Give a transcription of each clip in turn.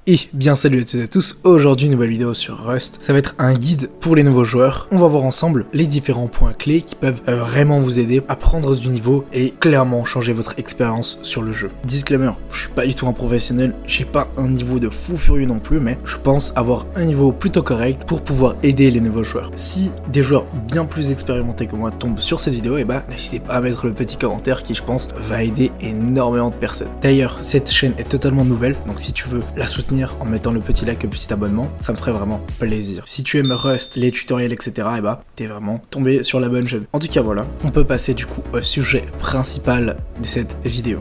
Et bien salut à toutes et à tous, aujourd'hui une nouvelle vidéo sur Rust, ça va être un guide pour les nouveaux joueurs. On va voir ensemble les différents points clés qui peuvent vraiment vous aider à prendre du niveau et clairement changer votre expérience sur le jeu. Disclaimer, je suis pas du tout un professionnel, j'ai pas un niveau de fou furieux non plus, mais je pense avoir un niveau plutôt correct pour pouvoir aider les nouveaux joueurs. Si des joueurs bien plus expérimentés que moi tombent sur cette vidéo, et bah n'hésitez pas à mettre le petit commentaire qui je pense va aider énormément de personnes. D'ailleurs, cette chaîne est totalement nouvelle, donc si tu veux la soutenir en mettant le petit like, le petit abonnement, ça me ferait vraiment plaisir. Si tu aimes Rust, les tutoriels, etc., et bah t'es vraiment tombé sur la bonne chaîne. En tout cas voilà, on peut passer du coup au sujet principal de cette vidéo.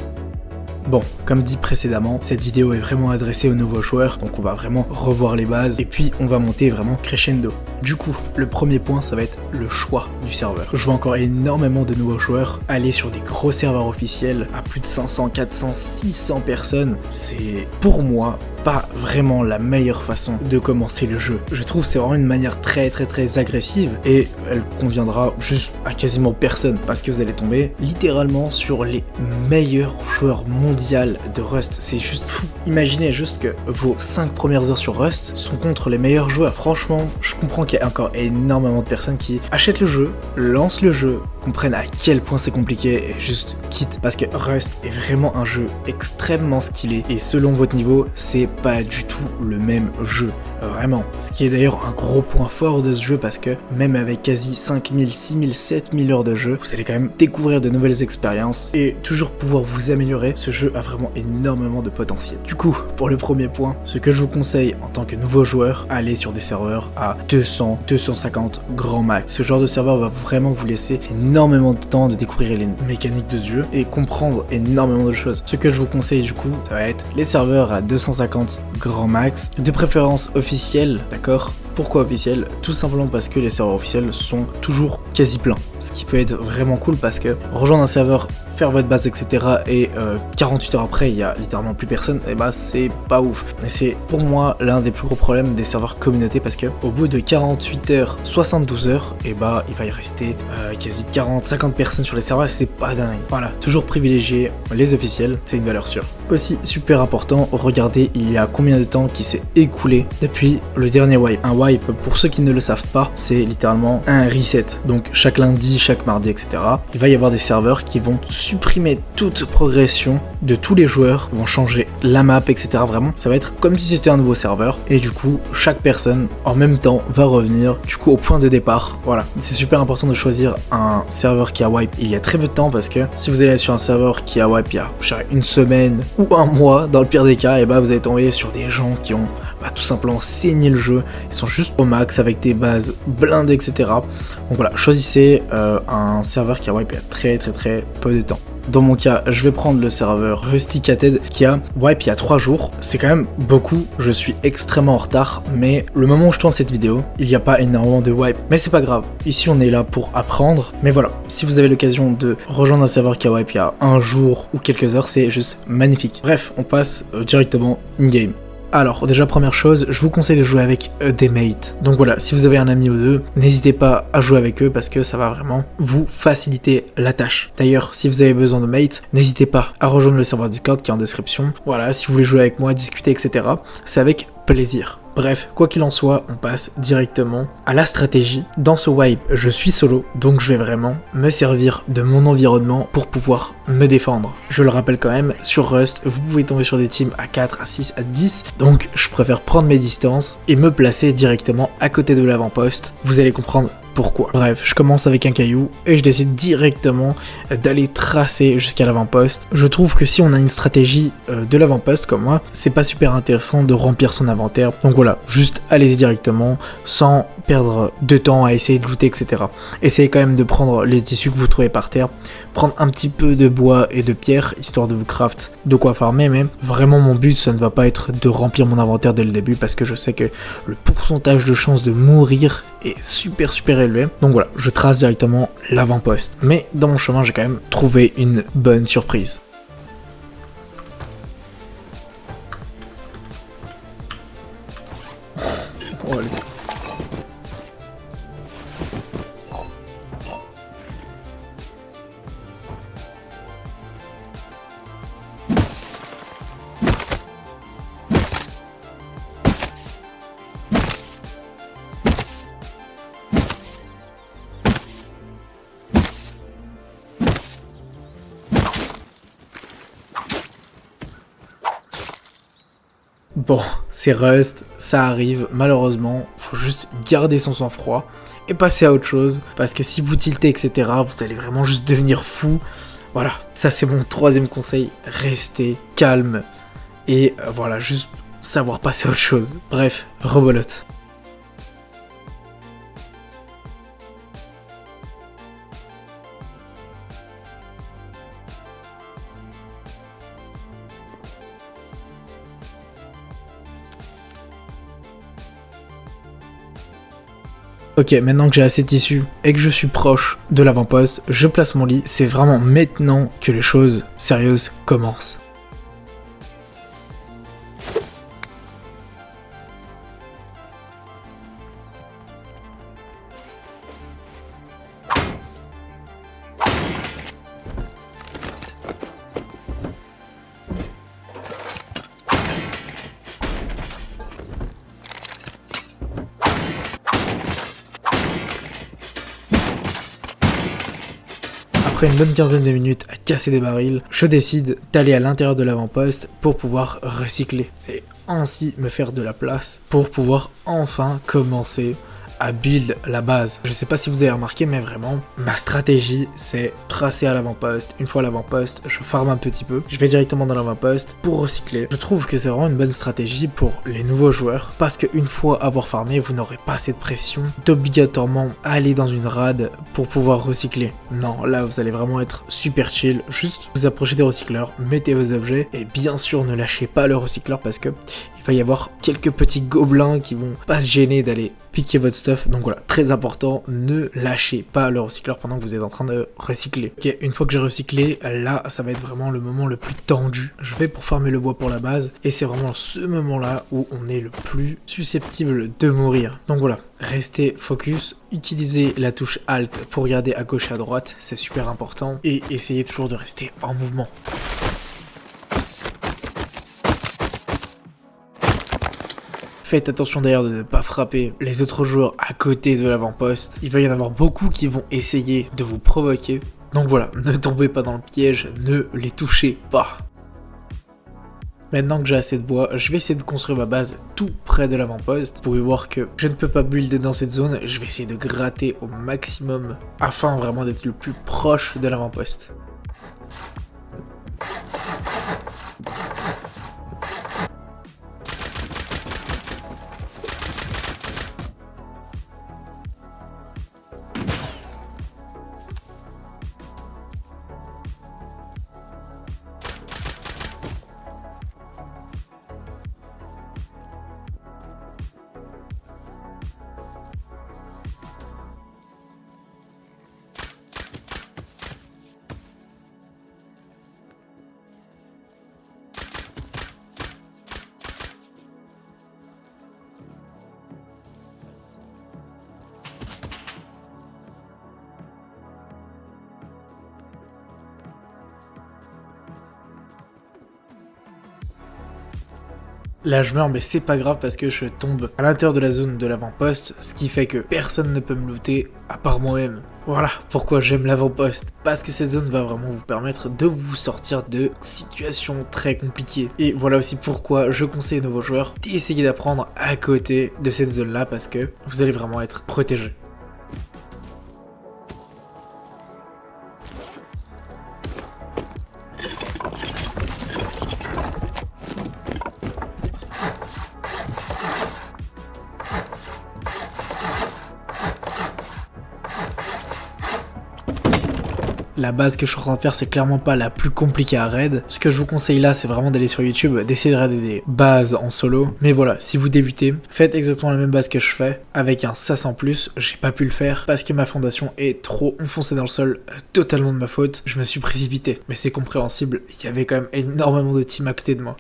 Bon, comme dit précédemment, cette vidéo est vraiment adressée aux nouveaux joueurs, donc on va vraiment revoir les bases et puis on va monter vraiment crescendo. Du coup, le premier point, ça va être le choix du serveur. Je vois encore énormément de nouveaux joueurs aller sur des gros serveurs officiels à plus de 500, 400, 600 personnes. C'est pour moi pas vraiment la meilleure façon de commencer le jeu. Je trouve que c'est vraiment une manière très agressive et elle conviendra juste à quasiment personne parce que vous allez tomber littéralement sur les meilleurs joueurs mondiaux de Rust. C'est juste fou. Imaginez juste que vos 5 premières heures sur Rust sont contre les meilleurs joueurs. Franchement, je comprends qu'il y a encore énormément de personnes qui achètent le jeu, lancent le jeu, comprennent à quel point c'est compliqué et juste quittent parce que Rust est vraiment un jeu extrêmement skillé et selon votre niveau, c'est pas du tout le même jeu. Vraiment. Ce qui est d'ailleurs un gros point fort de ce jeu parce que même avec quasi 5000, 6000, 7000 heures de jeu, vous allez quand même découvrir de nouvelles expériences et toujours pouvoir vous améliorer. Ce jeu a vraiment énormément de potentiel. Du coup, pour le premier point, ce que je vous conseille en tant que nouveau joueur, allez sur des serveurs à 200, 250 grand max. Ce genre de serveur va vraiment vous laisser énormément de temps de découvrir les mécaniques de ce jeu et comprendre énormément de choses. Ce que je vous conseille du coup, ça va être les serveurs à 250 grand max, de préférence officiels, d'accord? Pourquoi officiel? Tout simplement parce que les serveurs officiels sont toujours quasi pleins. Ce qui peut être vraiment cool parce que rejoindre un serveur, faire votre base, etc. et 48 heures après, il y a littéralement plus personne, et bah c'est pas ouf. Et c'est pour moi l'un des plus gros problèmes des serveurs communauté parce que au bout de 48 heures, 72 heures, et bah il va y rester quasi 40-50 personnes sur les serveurs et c'est pas dingue. Voilà, toujours privilégier les officiels, c'est une valeur sûre. Aussi super important, regardez il y a combien de temps qui s'est écoulé depuis le dernier wipe. Un wipe, pour ceux qui ne le savent pas, c'est littéralement un reset. Donc chaque lundi, chaque mardi, etc. il va y avoir des serveurs qui vont supprimer toute progression de tous les joueurs, vont changer la map, etc. Vraiment, ça va être comme si c'était un nouveau serveur et du coup, chaque personne en même temps va revenir du coup au point de départ. Voilà, c'est super important de choisir un serveur qui a wipe il y a très peu de temps parce que si vous allez sur un serveur qui a wipe il y a une semaine ou un mois, dans le pire des cas, et bah vous allez tomber sur des gens qui ont tout simplement saigner le jeu, ils sont juste au max avec des bases blindées, etc. Donc voilà, choisissez un serveur qui a wipe il y a très peu de temps. Dans mon cas, je vais prendre le serveur Rusticated qui a wipe il y a 3 jours. C'est quand même beaucoup, je suis extrêmement en retard, mais le moment où je tourne cette vidéo, il n'y a pas énormément de wipe. Mais c'est pas grave, ici on est là pour apprendre. Mais voilà, si vous avez l'occasion de rejoindre un serveur qui a wipe il y a 1 jour ou quelques heures, c'est juste magnifique. Bref, on passe directement in-game. Alors déjà première chose, je vous conseille de jouer avec des mates. Donc voilà, si vous avez un ami ou deux, n'hésitez pas à jouer avec eux parce que ça va vraiment vous faciliter la tâche. D'ailleurs, si vous avez besoin de mates, n'hésitez pas à rejoindre le serveur Discord qui est en description. Voilà, si vous voulez jouer avec moi, discuter, etc. c'est avec plaisir. Bref, quoi qu'il en soit, on passe directement à la stratégie. Dans ce wipe, je suis solo, donc je vais vraiment me servir de mon environnement pour pouvoir me défendre. Je le rappelle quand même, sur Rust, vous pouvez tomber sur des teams à 4, à 6, à 10, donc je préfère prendre mes distances et me placer directement à côté de l'avant-poste. Vous allez comprendre pourquoi. Bref, je commence avec un caillou et je décide directement d'aller tracer jusqu'à l'avant-poste. Je trouve que si on a une stratégie de l'avant-poste comme moi, c'est pas super intéressant de remplir son inventaire. Donc voilà, juste allez-y directement sans perdre de temps à essayer de looter, etc. Essayez quand même de prendre les tissus que vous trouvez par terre, prendre un petit peu de bois et de pierre, histoire de vous craft de quoi farmer, mais vraiment mon but, ça ne va pas être de remplir mon inventaire dès le début, parce que je sais que le pourcentage de chance de mourir est super élevé. Donc voilà, je trace directement l'avant-poste. Mais dans mon chemin, j'ai quand même trouvé une bonne surprise. Oh, allez. Bon, c'est Rust, ça arrive, malheureusement, faut juste garder son sang-froid et passer à autre chose, parce que si vous tiltez, etc., vous allez vraiment juste devenir fou. Voilà, ça c'est mon troisième conseil, restez calme et voilà, juste savoir passer à autre chose. Bref, rebolote. Ok, maintenant que j'ai assez de tissu et que je suis proche de l'avant-poste, je place mon lit. C'est vraiment maintenant que les choses sérieuses commencent. Après une bonne quinzaine de minutes à casser des barils, je décide d'aller à l'intérieur de l'avant-poste pour pouvoir recycler et ainsi me faire de la place pour pouvoir enfin commencer à build la base. Je sais pas si vous avez remarqué, mais vraiment, ma stratégie, c'est tracer à l'avant-poste. Une fois à l'avant-poste, je farm un petit peu. Je vais directement dans l'avant-poste pour recycler. Je trouve que c'est vraiment une bonne stratégie pour les nouveaux joueurs, parce qu'une fois avoir farmé, vous n'aurez pas assez de pression d'obligatoirement aller dans une rade pour pouvoir recycler. Non, là, vous allez vraiment être super chill. Juste vous approchez des recycleurs, mettez vos objets, et bien sûr, ne lâchez pas le recycleur parce que il va y avoir quelques petits gobelins qui vont pas se gêner d'aller piquer votre stuff. Donc voilà, très important, ne lâchez pas le recycleur pendant que vous êtes en train de recycler. Ok, une fois que j'ai recyclé, là, ça va être vraiment le moment le plus tendu. Je vais pour farmer le bois pour la base, et c'est vraiment ce moment-là où on est le plus susceptible de mourir. Donc voilà, restez focus, utilisez la touche Alt pour regarder à gauche et à droite, c'est super important, et essayez toujours de rester en mouvement. Faites attention d'ailleurs de ne pas frapper les autres joueurs à côté de l'avant-poste. Il va y en avoir beaucoup qui vont essayer de vous provoquer. Donc voilà, ne tombez pas dans le piège, ne les touchez pas. Maintenant que j'ai assez de bois, je vais essayer de construire ma base tout près de l'avant-poste. Vous pouvez voir que je ne peux pas builder dans cette zone, je vais essayer de gratter au maximum afin vraiment d'être le plus proche de l'avant-poste. Là je meurs mais c'est pas grave parce que je tombe à l'intérieur de la zone de l'avant-poste, ce qui fait que personne ne peut me looter à part moi-même. Voilà pourquoi j'aime l'avant-poste, parce que cette zone va vraiment vous permettre de vous sortir de situations très compliquées. Et voilà aussi pourquoi je conseille aux nouveaux joueurs d'essayer d'apprendre à côté de cette zone là parce que vous allez vraiment être protégé. La base que je suis en train de faire, c'est clairement pas la plus compliquée à raid. Ce que je vous conseille là, c'est vraiment d'aller sur YouTube, d'essayer de raider des bases en solo. Mais voilà, si vous débutez, faites exactement la même base que je fais, avec un sas en plus. J'ai pas pu le faire parce que ma fondation est trop enfoncée dans le sol, totalement de ma faute. Je me suis précipité, mais c'est compréhensible, il y avait quand même énormément de team à côté de moi.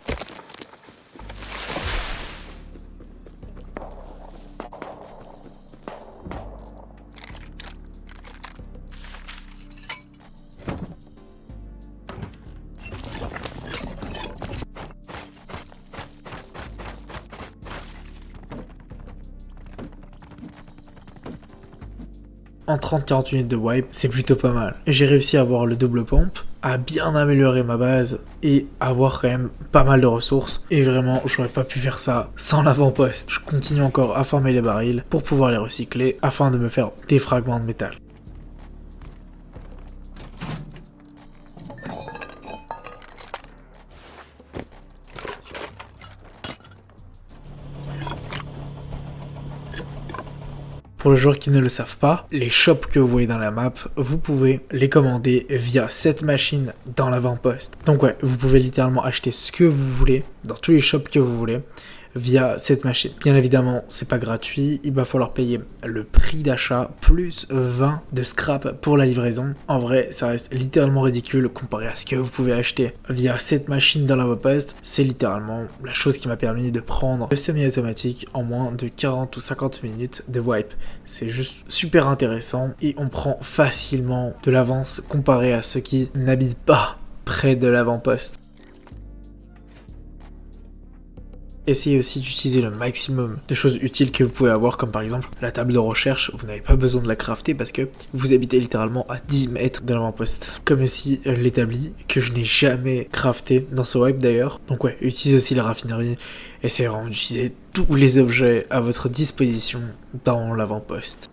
En 30-40 minutes de wipe, c'est plutôt pas mal. J'ai réussi à avoir le double pompe, à bien améliorer ma base et avoir quand même pas mal de ressources. Et vraiment, j'aurais pas pu faire ça sans l'avant-poste. Je continue encore à farmer les barils pour pouvoir les recycler afin de me faire des fragments de métal. Pour les joueurs qui ne le savent pas, les shops que vous voyez dans la map, vous pouvez les commander via cette machine dans l'avant-poste. Donc ouais, vous pouvez littéralement acheter ce que vous voulez dans tous les shops que vous voulez via cette machine. Bien évidemment, c'est pas gratuit, il va falloir payer le prix d'achat plus 20 de scrap pour la livraison. En vrai, ça reste littéralement ridicule comparé à ce que vous pouvez acheter via cette machine dans l'avant-poste. C'est littéralement la chose qui m'a permis de prendre le semi-automatique en moins de 40 ou 50 minutes de wipe. C'est juste super intéressant et on prend facilement de l'avance comparé à ceux qui n'habitent pas près de l'avant-poste. Essayez aussi d'utiliser le maximum de choses utiles que vous pouvez avoir, comme par exemple la table de recherche. Vous n'avez pas besoin de la crafter parce que vous habitez littéralement à 10 mètres de l'avant-poste. Comme ici l'établi, que je n'ai jamais crafté dans ce wipe d'ailleurs. Donc ouais, utilisez aussi la raffinerie. Essayez vraiment d'utiliser tous les objets à votre disposition dans l'avant-poste.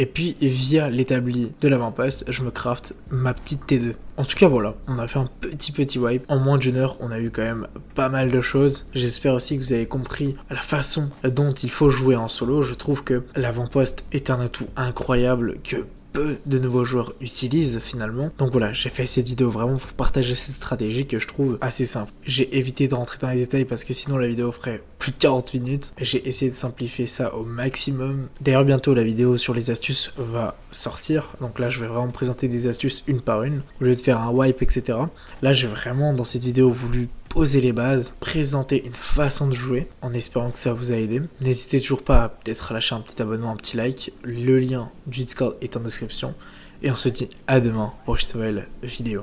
Et puis via l'établi de l'avant-poste, je me craft ma petite T2. En tout cas voilà, on a fait un petit wipe. En moins d'une heure, on a eu quand même pas mal de choses. J'espère aussi que vous avez compris la façon dont il faut jouer en solo. Je trouve que l'avant-poste est un atout incroyable que peu de nouveaux joueurs utilisent finalement. Donc voilà, j'ai fait cette vidéo vraiment pour partager cette stratégie que je trouve assez simple. J'ai évité de rentrer dans les détails parce que sinon la vidéo ferait plus de 40 minutes. J'ai essayé de simplifier ça au maximum. D'ailleurs bientôt la vidéo sur les astuces va sortir. Donc là je vais vraiment me présenter des astuces une par une au lieu de faire un wipe etc. Là j'ai vraiment dans cette vidéo voulu poser les bases, présenter une façon de jouer en espérant que ça vous a aidé. N'hésitez toujours pas à peut-être lâcher un petit abonnement, un petit like. Le lien du Discord est en description. Et on se dit à demain pour une nouvelle vidéo.